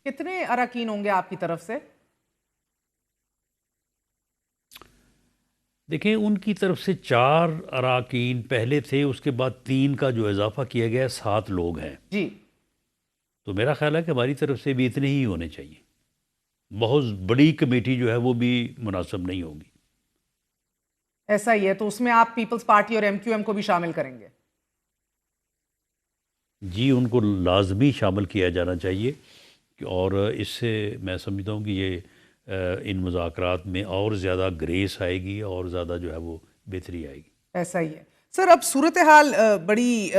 کتنے اراکین ہوں گے آپ کی طرف سے؟ دیکھیں ان کی طرف سے 4 اراکین پہلے تھے، اس کے بعد 3 کا جو اضافہ کیا گیا ہے، 7 لوگ ہیں۔ جی تو میرا خیال ہے کہ ہماری طرف سے بھی اتنے ہی ہونے چاہیے۔ بہت بڑی کمیٹی جو ہے وہ بھی مناسب نہیں ہوگی۔ ایسا ہی ہے، تو اس میں آپ پیپلز پارٹی اور MQM کو بھی شامل کریں گے؟ جی ان کو لازمی شامل کیا جانا چاہیے، اور اس سے میں سمجھتا ہوں کہ یہ ان مذاکرات میں اور زیادہ گریس آئے گی اور زیادہ جو ہے وہ بہتری آئے گی۔ ایسا ہی ہے سر۔ اب صورتحال بڑی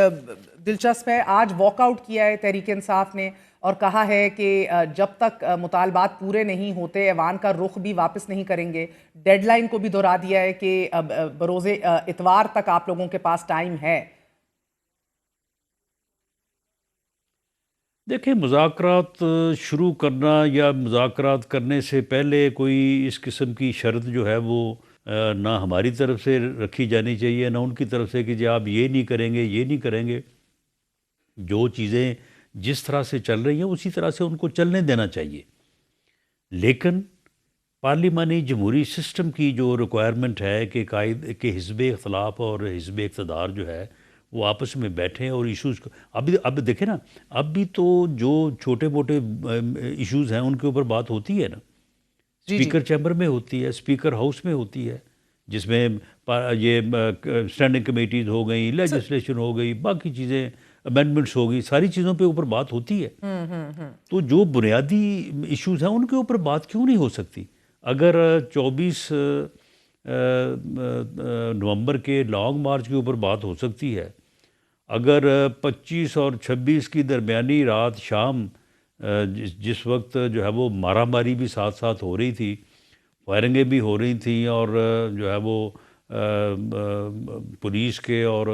دلچسپ ہے۔ آج واک آؤٹ کیا ہے تحریک انصاف نے اور کہا ہے کہ جب تک مطالبات پورے نہیں ہوتے ایوان کا رخ بھی واپس نہیں کریں گے۔ ڈیڈ لائن کو بھی دہرا دیا ہے کہ بروز اتوار تک آپ لوگوں کے پاس ٹائم ہے۔ دیکھیں مذاکرات شروع کرنا یا مذاکرات کرنے سے پہلے کوئی اس قسم کی شرط جو ہے وہ نہ ہماری طرف سے رکھی جانی چاہیے، نہ ان کی طرف سے کہ جی آپ یہ نہیں کریں گے، یہ نہیں کریں گے۔ جو چیزیں جس طرح سے چل رہی ہیں اسی طرح سے ان کو چلنے دینا چاہیے، لیکن پارلیمانی جمہوری سسٹم کی جو ریکوائرمنٹ ہے کہ حزب اختلاف اور حزب اقتدار جو ہے وہ آپس میں بیٹھیں اور ایشوز کو اب دیکھیں نا، اب بھی تو جو چھوٹے موٹے ایشوز ہیں ان کے اوپر بات ہوتی ہے نا، جی جی اسپیکر چیمبر میں ہوتی ہے، اسپیکر ہاؤس میں ہوتی ہے، جس میں یہ اسٹینڈنگ کمیٹیز ہو گئیں، لیجسلیشن ہو گئی، باقی چیزیں امینڈمنٹس ہو گئی، ساری چیزوں پہ اوپر بات ہوتی ہے۔ تو جو بنیادی ایشوز ہیں ان کے اوپر بات کیوں نہیں ہو سکتی؟ اگر 24 نومبر کے لانگ مارچ کے اوپر بات ہو سکتی ہے، اگر 25 اور 26 کی درمیانی رات شام جس وقت جو ہے وہ مارا ماری بھی ساتھ ساتھ ہو رہی تھی، فائرنگیں بھی ہو رہی تھیں، اور جو ہے وہ پولیس کے اور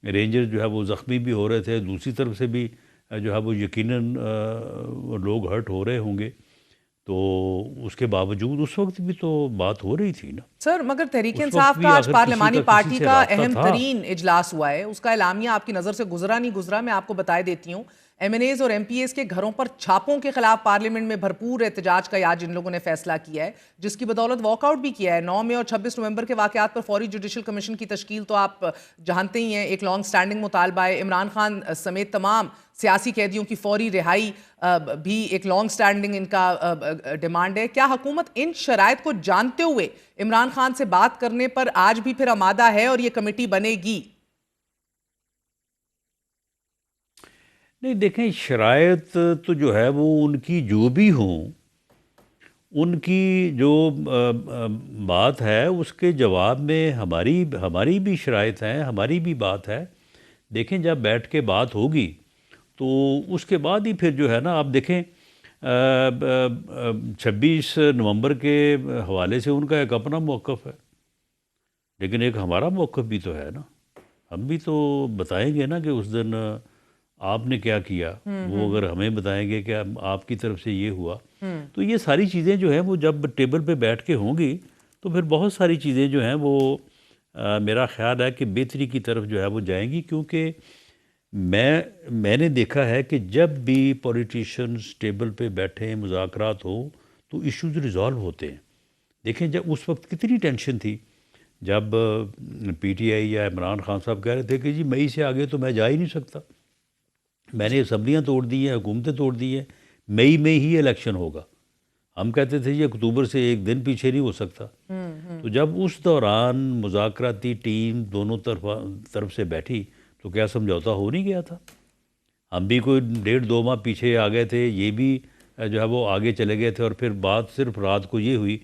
رینجر جو ہے وہ زخمی بھی ہو رہے تھے، دوسری طرف سے بھی جو ہے وہ یقیناً لوگ ہرٹ ہو رہے ہوں گے، تو اس کے باوجود اس وقت بھی تو بات ہو رہی تھی نا۔ سر مگر تحریک اس وقت انصاف بھی کا آج آخر کسی پارلیمانی کا کسی پارٹی سے کا رابطہ اہم تھا۔ ترین اجلاس ہوا ہے، اس کا اعلامیہ آپ کی نظر سے گزرا نہیں گزرا میں آپ کو بتائے دیتی ہوں۔ ایم این ایز اور ایم پی ایز کے گھروں پر چھاپوں کے خلاف پارلیمنٹ میں بھرپور احتجاج کا آج ان لوگوں نے فیصلہ کیا ہے، جس کی بدولت واک آؤٹ بھی کیا ہے۔ 9 مئی اور 26 نومبر کے واقعات پر فوری جوڈیشل کمیشن کی تشکیل تو آپ جانتے ہی ہیں، ایک لانگ سٹینڈنگ مطالبہ ہے۔ عمران خان سمیت تمام سیاسی قیدیوں کی فوری رہائی بھی ایک لانگ سٹینڈنگ ان کا ڈیمانڈ ہے۔ کیا حکومت ان شرائط کو جانتے ہوئے عمران خان سے بات کرنے پر آج بھی پھر آمادہ ہے اور یہ کمیٹی بنے گی؟ نہیں دیکھیں، شرائط تو جو ہے وہ ان کی جو بھی ہوں، ان کی جو بات ہے اس کے جواب میں ہماری بھی شرائط ہیں، ہماری بھی بات ہے۔ دیکھیں جب بیٹھ کے بات ہوگی تو اس کے بعد ہی پھر جو ہے نا، آپ دیکھیں 26 نومبر کے حوالے سے ان کا ایک اپنا موقف ہے، لیکن ایک ہمارا موقف بھی تو ہے نا۔ ہم بھی تو بتائیں گے نا کہ اس دن آپ نے کیا کیا، وہ اگر ہمیں بتائیں گے کہ آپ کی طرف سے یہ ہوا، تو یہ ساری چیزیں جو ہیں وہ جب ٹیبل پہ بیٹھ کے ہوں گی تو پھر بہت ساری چیزیں جو ہیں وہ میرا خیال ہے کہ بہتری کی طرف جو ہے وہ جائیں گی، کیونکہ میں نے دیکھا ہے کہ جب بھی پولیٹیشنز ٹیبل پہ بیٹھیں، مذاکرات ہوں، تو ایشوز ریزالو ہوتے ہیں۔ دیکھیں جب اس وقت کتنی ٹینشن تھی، جب پی ٹی آئی یا عمران خان صاحب کہہ رہے تھے کہ جی مئی سے آگے تو میں جا ہی نہیں سکتا، میں نے اسمبلیاں توڑ دی ہیں، حکومتیں توڑ دی ہیں، مئی میں ہی الیکشن ہوگا۔ ہم کہتے تھے یہ اکتوبر سے ایک دن پیچھے نہیں ہو سکتا۔ تو جب اس دوران مذاکراتی ٹیم دونوں طرف سے بیٹھی تو کیا سمجھوتا ہو نہیں گیا تھا؟ ہم بھی کوئی 1.5-2 ماہ پیچھے آ گئے تھے، یہ بھی جو ہے وہ آگے چلے گئے تھے، اور پھر بات صرف رات کو یہ ہوئی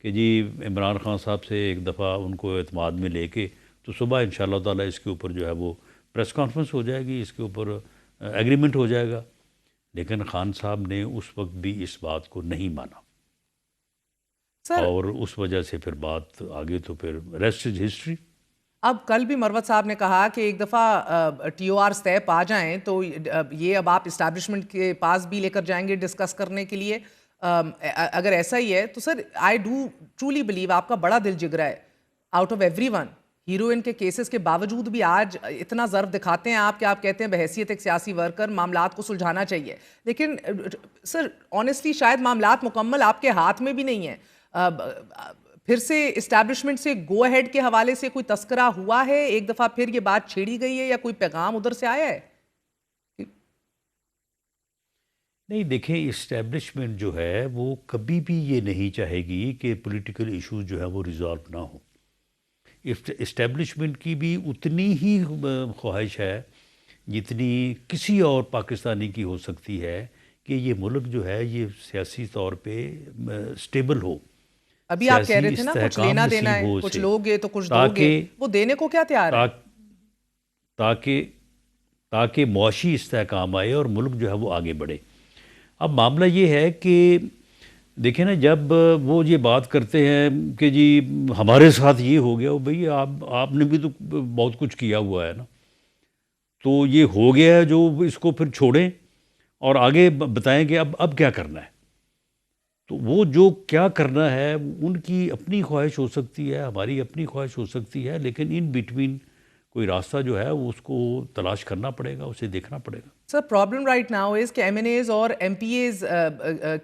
کہ جی عمران خان صاحب سے ایک دفعہ ان کو اعتماد میں لے کے تو صبح انشاءاللہ تعالی اس کے اوپر جو ہے وہ پریس کانفرنس ہو جائے گی، اس کے اوپر ایگریمنٹ ہو جائے گا۔ لیکن خان صاحب نے اس وقت بھی اس بات کو نہیں مانا، سر اور اس وجہ سے پھر بات آگے تو پھر ریسٹ از ہسٹری۔ اب کل بھی مروت صاحب نے کہا کہ ایک دفعہ ٹی او آر سٹیپ آ جائیں تو یہ اب آپ اسٹیبلشمنٹ کے پاس بھی لے کر جائیں گے ڈسکس کرنے کے لیے۔ اگر ایسا ہی ہے تو sir I do truly believe آپ کا بڑا دل جگرا ہے، out of everyone heroin کے کیسز کے باوجود بھی آج اتنا ضرب دکھاتے ہیں آپ کہتے ہیں بحیثیت ایک سیاسی ورکر معاملات کو سلجھانا چاہیے، لیکن سر آنیسٹلی شاید معاملات مکمل آپ کے ہاتھ میں بھی نہیں ہیں. پھر سے اسٹیبلشمنٹ سے گو اہیڈ کے حوالے سے کوئی تذکرہ ہوا ہے؟ ایک دفعہ پھر یہ بات چھیڑی گئی ہے یا کوئی پیغام ادھر سے آیا ہے؟ نہیں دیکھیں، اسٹیبلشمنٹ جو ہے وہ کبھی بھی یہ نہیں چاہے گی کہ پولیٹیکل ایشوز جو ہے وہ ریزالو نہ ہوں. اسٹیبلشمنٹ کی بھی اتنی ہی خواہش ہے جتنی کسی اور پاکستانی کی ہو سکتی ہے کہ یہ ملک جو ہے یہ سیاسی طور پہ اسٹیبل ہو، ابھی آپ کہہ رہے تھے نا کچھ استحکام لینا نصیب دینا ہے، ہو کچھ اسے، لوگ گے تو کچھ دو گے، تاکہ وہ دینے کو کیا تیار ہے؟ تاکہ معاشی استحکام آئے اور ملک جو ہے وہ آگے بڑھے. اب معاملہ یہ ہے کہ دیکھیں نا، جب وہ یہ بات کرتے ہیں کہ جی ہمارے ساتھ یہ ہو گیا، بھئی آپ نے بھی تو بہت کچھ کیا ہوا ہے نا، تو یہ ہو گیا ہے جو اس کو پھر چھوڑیں اور آگے بتائیں کہ اب کیا کرنا ہے. تو وہ جو کیا کرنا ہے ان کی اپنی خواہش ہو سکتی ہے، ہماری اپنی خواہش ہو سکتی ہے، لیکن ان بٹوین کوئی راستہ جو ہے وہ اس کو تلاش کرنا پڑے گا، اسے دیکھنا پڑے گا. سر پرابلم رائٹ ناؤ از کہ ایم این ایز اور ایم پی ایز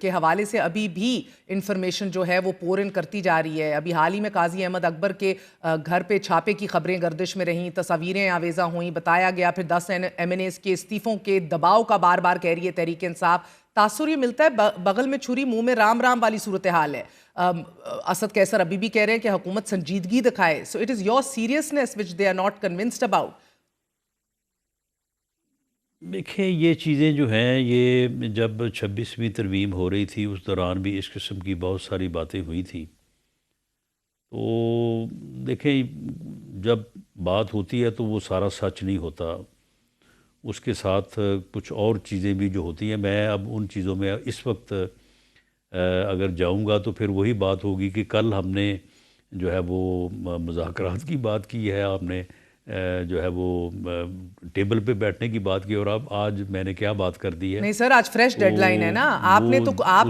کے حوالے سے ابھی بھی انفارمیشن جو ہے وہ پور ان کرتی جا رہی ہے. ابھی حال ہی میں قاضی احمد اکبر کے گھر پہ چھاپے کی خبریں گردش میں رہیں، تصاویریں آویزاں ہوئیں، بتایا گیا پھر 10 ایم این ایز کے استعفوں کے دباؤ کا بار بار کہہ رہی ہے تحریک انصاف. تاثر یہ ملتا ہے بغل میں چھری منہ میں رام رام والی صورتحال ہے. اسد قیصر ابھی بھی کہہ رہے ہیں کہ حکومت سنجیدگی دکھائے. So it is your seriousness which they are not convinced about. دیکھیں یہ چیزیں جو ہیں، یہ جب 26ویں ترمیم ہو رہی تھی اس دوران بھی اس قسم کی بہت ساری باتیں ہوئی تھیں. تو دیکھیں جب بات ہوتی ہے تو وہ سارا سچ نہیں ہوتا، اس کے ساتھ کچھ اور چیزیں بھی جو ہوتی ہیں. میں اب ان چیزوں میں اس وقت اگر جاؤں گا تو پھر وہی بات ہوگی کہ کل ہم نے جو ہے وہ مذاکرات کی بات کی ہے، آپ نے جو ہے وہ ٹیبل پہ بیٹھنے کی بات کی، اور اب آج میں نے کیا بات کر دی ہے. نہیں سر، آج فریش ڈیڈ لائن ہے نا. آپ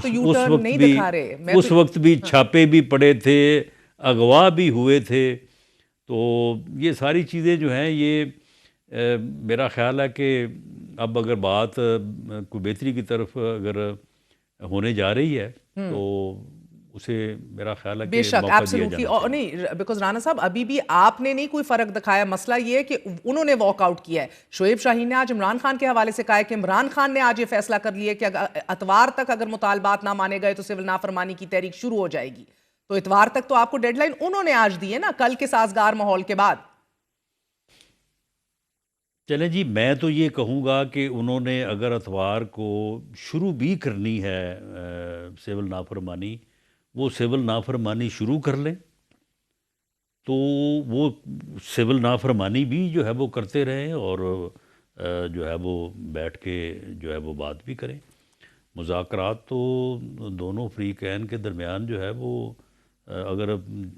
تو یو ٹرن نہیں دکھا رہے. اس وقت بھی چھاپے بھی پڑے تھے، اغوا بھی ہوئے تھے. تو یہ ساری چیزیں جو ہیں یہ میرا خیال ہے کہ اب اگر بات کوئی بہتری کی طرف اگر ہونے جا رہی ہے تو اسے میرا خیال ہے بے کہ شک موقع دیا ایبسلیوٹلی. جانا چاہیے. نہیں بیکاز رانا صاحب ابھی بھی آپ نے نہیں کوئی فرق دکھایا. مسئلہ یہ ہے کہ انہوں نے واک آؤٹ کیا ہے. شعیب شاہین نے آج عمران خان کے حوالے سے کہا ہے کہ عمران خان نے آج یہ فیصلہ کر لیا کہ اتوار تک اگر مطالبات نہ مانے گئے تو سول نافرمانی کی تحریک شروع ہو جائے گی. تو اتوار تک تو آپ کو ڈیڈ لائن انہوں نے آج دی ہے نا، کل کے سازگار ماحول کے بعد. چلیں جی، میں تو یہ کہوں گا کہ انہوں نے اگر اتوار کو شروع بھی کرنی ہے سول نافرمانی، وہ سول نافرمانی شروع کر لیں. تو وہ سول نافرمانی بھی جو ہے وہ کرتے رہیں اور جو ہے وہ بیٹھ کے جو ہے وہ بات بھی کریں. مذاکرات تو دونوں فریقین کے درمیان جو ہے وہ اگر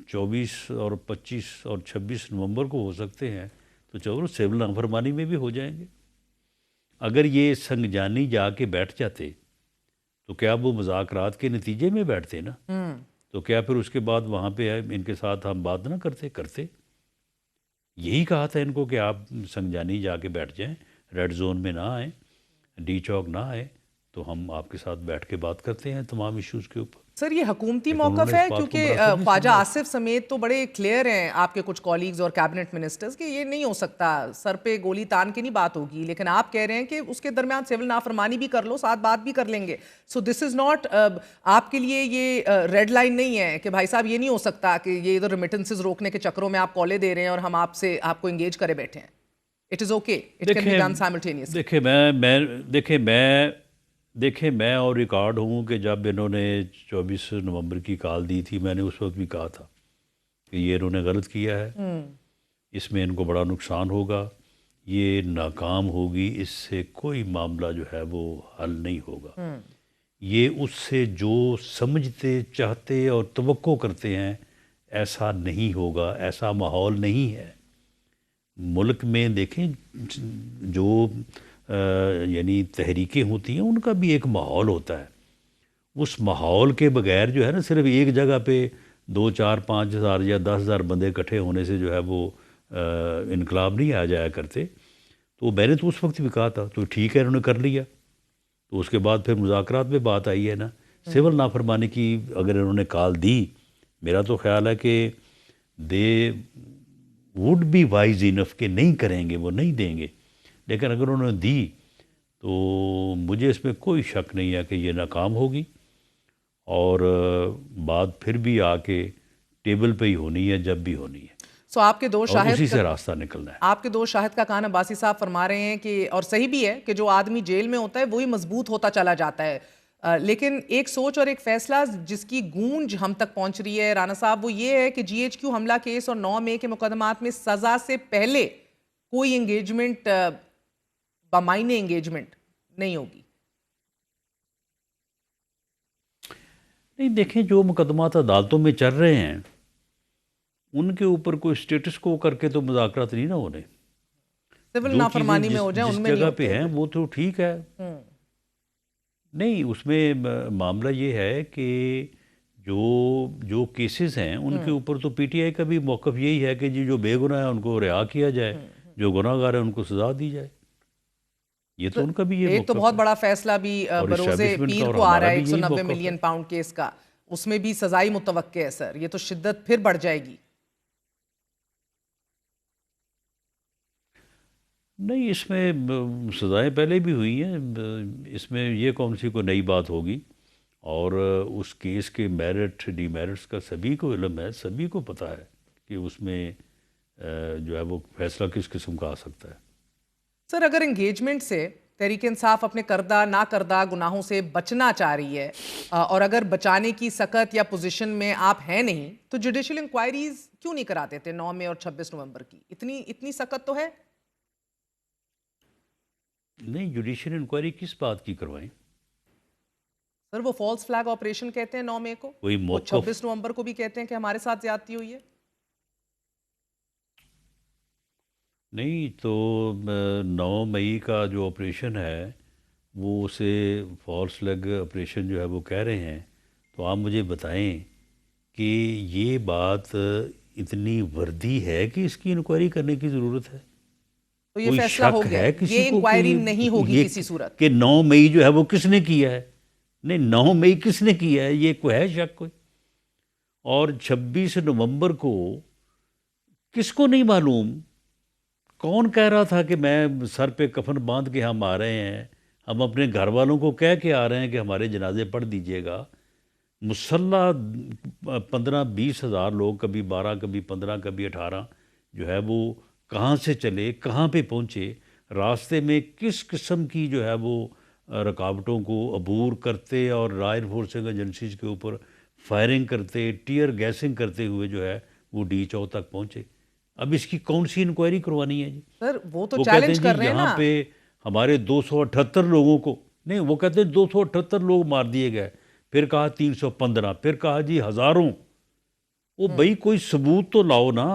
24 اور 25 اور 26 نومبر کو ہو سکتے ہیں تو چلو سول نافرمانی میں بھی ہو جائیں گے. اگر یہ سنگجانی جا کے بیٹھ جاتے تو کیا وہ مذاکرات کے نتیجے میں بیٹھتے نا، تو کیا پھر اس کے بعد وہاں پہ ان کے ساتھ ہم بات نہ کرتے. یہی کہا تھا ان کو کہ آپ سنگجانی جا کے بیٹھ جائیں، ریڈ زون میں نہ آئیں، ڈی چوک نہ آئیں، تو ہم آپ کے ساتھ بیٹھ کے بات کرتے ہیں تمام ایشوز کے اوپر. سر یہ حکومتی لیکن انہوں موقف نے ہے اس بات کو کیونکہ مناسب نہیں خواجہ سمجھا. آصف سمیت تو بڑے کلیئر ہیں آپ کے کچھ کولیگز اور کیبنٹ منسٹرز کہ یہ نہیں ہو سکتا، سر پہ گولی تان کے نہیں بات ہوگی. لیکن آپ کہہ رہے ہیں کہ اس کے درمیان سول نافرمانی بھی کر لو، ساتھ بات بھی کر لیں گے. سو دس از ناٹ آپ کے لیے یہ ریڈ لائن نہیں ہے کہ بھائی صاحب یہ نہیں ہو سکتا کہ یہ ادھر ریمیٹنسز روکنے کے چکروں میں آپ کالیں دے رہے ہیں اور ہم آپ کو انگیج کرے بیٹھے ہیں. It is okay, it can be done simultaneously. دیکھیں میں اور ریکارڈ ہوں کہ جب انہوں نے 24 نومبر کی کال دی تھی، میں نے اس وقت بھی کہا تھا کہ یہ انہوں نے غلط کیا ہے، اس میں ان کو بڑا نقصان ہوگا، یہ ناکام ہوگی، اس سے کوئی معاملہ جو ہے وہ حل نہیں ہوگا. یہ اس سے جو سمجھتے چاہتے اور توقع کرتے ہیں ایسا نہیں ہوگا، ایسا ماحول نہیں ہے. ملک میں دیکھیں جو یعنی تحریکیں ہوتی ہیں ان کا بھی ایک ماحول ہوتا ہے. اس ماحول کے بغیر جو ہے نا صرف ایک جگہ پہ 2 4 5 ہزار یا 10 ہزار بندے اکٹھے ہونے سے جو ہے وہ انقلاب نہیں آ جایا کرتے. تو میں نے تو اس وقت بھی کہا تھا تو ٹھیک ہے انہوں نے کر لیا. تو اس کے بعد پھر مذاکرات میں بات آئی ہے نا. سول نافرمانی کی اگر انہوں نے کال دی, میرا تو خیال ہے کہ they would be wise enough کہ نہیں کریں گے, وہ نہیں دیں گے. لیکن اگر انہوں نے دی تو مجھے اس میں کوئی شک نہیں ہے کہ یہ ناکام ہوگی, اور بات پھر بھی آ کے ٹیبل پہ ہی ہونی ہے جب بھی ہونی ہے, سو آپ کے دو اور اسی شاہد سے راستہ نکلنا ہے. آپ کے دو شاہد کا کان عباسی صاحب فرما رہے ہیں کہ, اور صحیح بھی ہے کہ جو آدمی جیل میں ہوتا ہے وہی مضبوط ہوتا چلا جاتا ہے, لیکن ایک سوچ اور ایک فیصلہ جس کی گونج ہم تک پہنچ رہی ہے رانا صاحب, وہ یہ ہے کہ جی ایچ کیو حملہ کیس اور 9 مئی کے مقدمات میں سزا سے پہلے کوئی انگیجمنٹ, بمعنی انگیجمنٹ نہیں ہوگی. نہیں دیکھیں, جو مقدمات عدالتوں میں چل رہے ہیں ان کے اوپر کوئی سٹیٹس کو کر کے تو مذاکرات نہیں نہ ہونے. سول جو چیزیں نافرمانی میں ہو جائیں جس ان میں نہیں جگہ پہ ہوتے. ہیں وہ تو ٹھیک ہے. نہیں, اس میں معاملہ یہ ہے کہ جو کیسز ہیں ان کے اوپر تو پی ٹی آئی کا بھی موقف یہی ہے کہ جی جو بے گناہ ہیں ان کو رہا کیا جائے, جو گناہ گار ہیں ان کو سزا دی جائے. یہ تو ان کا بھی یہ ایک تو موقف بہت ہے, بڑا فیصلہ بھی اور بروز اسٹیبلشمنٹ کا پیر اور کو آ رہا ہمارا ہے بھی یہی 190 موقف ہے. ملین پاؤنڈ کیس کا, اس میں بھی سزائی متوقع ہے سر, یہ تو شدت پھر بڑھ جائے گی. نہیں, اس میں سزائیں پہلے بھی ہوئی ہیں, اس میں یہ کون سی کوئی نئی بات ہوگی. اور اس کیس کے میرٹ ڈی میرٹس کا سبھی کو علم ہے, سبھی کو پتہ ہے کہ اس میں جو ہے وہ فیصلہ کس قسم کا آ سکتا ہے. سر اگر انگیجمنٹ سے تحریک انصاف اپنے کردہ نا کردہ گناہوں سے بچنا چاہ رہی ہے, اور اگر بچانے کی سکت یا پوزیشن میں آپ ہیں نہیں, تو جوڈیشل انکوائریز کیوں نہیں کراتے تھے 9 مئی اور 26 نومبر کی؟ اتنی سکت تو ہے. نہیں, جوڈیشل انکوائری کس بات کی کروائیں؟ سر وہ فالس فلیگ آپریشن کہتے ہیں 9 مئی کو, کوئی وہ موقف 26 نومبر کو بھی کہتے ہیں کہ ہمارے ساتھ زیادتی ہوئی ہے. نہیں, تو 9 مئی کا جو آپریشن ہے وہ اسے فالس لیگ آپریشن جو ہے وہ کہہ رہے ہیں. تو آپ مجھے بتائیں کہ یہ بات اتنی وردی ہے کہ اس کی انکوائری کرنے کی ضرورت ہے؟ تو یہ کوئی فیصلہ ہو شک گیا ہے ہے, کسی یہ کو کہ انکوائری نہیں ہوگی یہ کسی صورت. کہ 9 مئی جو ہے وہ کس نے کیا ہے؟ نہیں, 9 مئی کس نے کیا ہے یہ کوئی ہے شک کوئی؟ اور 26 نومبر کو کس کو نہیں معلوم؟ کون کہہ رہا تھا کہ میں سر پہ کفن باندھ کے ہم آ رہے ہیں, ہم اپنے گھر والوں کو کہہ کے آ رہے ہیں کہ ہمارے جنازے پڑھ دیجئے گا. مسلح 15-20 ہزار لوگ, کبھی 12, کبھی 15, کبھی 18 جو ہے وہ کہاں سے چلے, کہاں پہ پہنچے, راستے میں کس قسم کی جو ہے وہ رکاوٹوں کو عبور کرتے اور رائل فورسنگ ایجنسیز کے اوپر فائرنگ کرتے, ٹیئر گیسنگ کرتے ہوئے جو ہے وہ ڈی چوک تک پہنچے. اب اس کی کون سی انکوائری کروانی ہے جی؟ سر وہ تو وہ کہتے ہیں چیلنج جی کر رہے ہیں یہاں نا. پہ ہمارے 278 لوگوں کو, نہیں وہ کہتے ہیں 278 لوگ مار دیے گئے, پھر کہا 315, پھر کہا جی ہزاروں. وہ بھئی کوئی ثبوت تو لاؤ نا.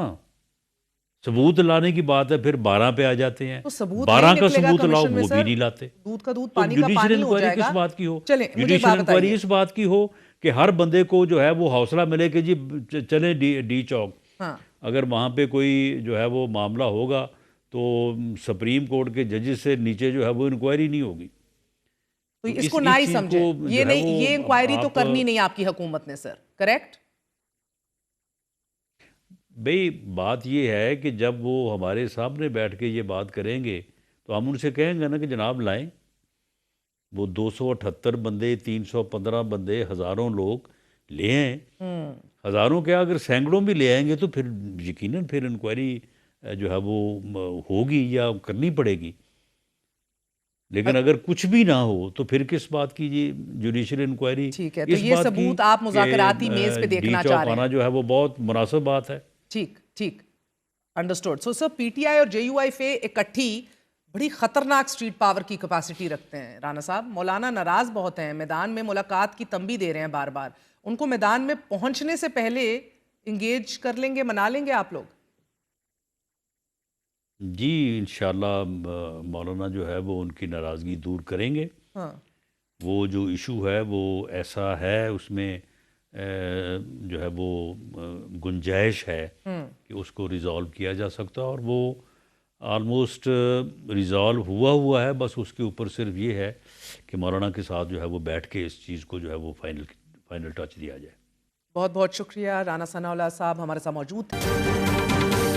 ثبوت لانے کی بات ہے پھر 12 پہ آ جاتے ہیں, تو ثبوت نہیں 12 کا نکلے گا ثبوت لاؤ کمیشن میں وہ بھی سر, نہیں لاتے. دودھ کا دودھ تو پانی کا جوڈیشل پانی ہو انکوائری جائے کس گا. بات کی ہو؟ چلیں مجھے ایک جوڈیشل بات انکوائری بتائیے. اس بات کی ہو کہ ہر بندے کو جو ہے وہ حوصلہ ملے کہ جی چلیں ڈی چوک. ہاں, اگر وہاں پہ کوئی جو ہے وہ معاملہ ہوگا تو سپریم کورٹ کے ججز سے نیچے جو ہے وہ انکوائری نہیں ہوگی. تو تو اس کو نہ اس ہی چیز کو سمجھیں, یہ جو ہے نہیں, وہ یہ انکوائری تو آپ کرنی نہیں آپ کی حکومت نے سر, کریکٹ؟ بھئی بات یہ ہے کہ جب وہ ہمارے سامنے بیٹھ کے یہ بات کریں گے تو ہم ان سے کہیں گے نا کہ جناب لائیں, وہ 278 بندے, 315 بندے, ہزاروں لوگ لے آئیں. ہزاروں کیا, اگر سینکڑوں بھی لے آئیں گے تو پھر یقیناً پھر انکوائری جو ہے وہ ہوگی یا کرنی پڑے گی. لیکن اگر کچھ بھی نہ ہو تو پھر کس بات کی جی جوڈیشل انکوائری؟ ٹھیک ہے, تو اس یہ بات کی ثبوت آپ کہ مذاکراتی میز پہ ڈی دیکھنا چاہ چوک رہے آنا ہیں. جو ہے وہ بہت مناسب بات ہے. ٹھیک, understood. So sir P T I اور جے یو آئی فے اکٹھی بڑی خطرناک سٹریٹ پاور کی کیپیسٹی رکھتے ہیں رانا صاحب. مولانا ناراض بہت ہیں, میدان میں ملاقات کی تنبیہ دے رہے ہیں بار بار. ان کو میدان میں پہنچنے سے پہلے انگیج کر لیں گے, منا لیں گے آپ لوگ؟ جی انشاءاللہ مولانا جو ہے وہ ان کی ناراضگی دور کریں گے. ہاں, وہ جو ایشو ہے وہ ایسا ہے, اس میں جو ہے وہ گنجائش ہے کہ کہ اس کو ریزالو کیا جا سکتا، اور وہ آلموسٹ ریزالو ہوا ہے، بس اس کے اوپر صرف یہ ہے کہ مولانا کے ساتھ جو ہے وہ بیٹھ کے اس چیز کو جو ہے وہ فائنل ٹچ دیا جائے۔ بہت بہت شکریہ، رانا ثناء اللہ صاحب ہمارے ساتھ موجود تھے۔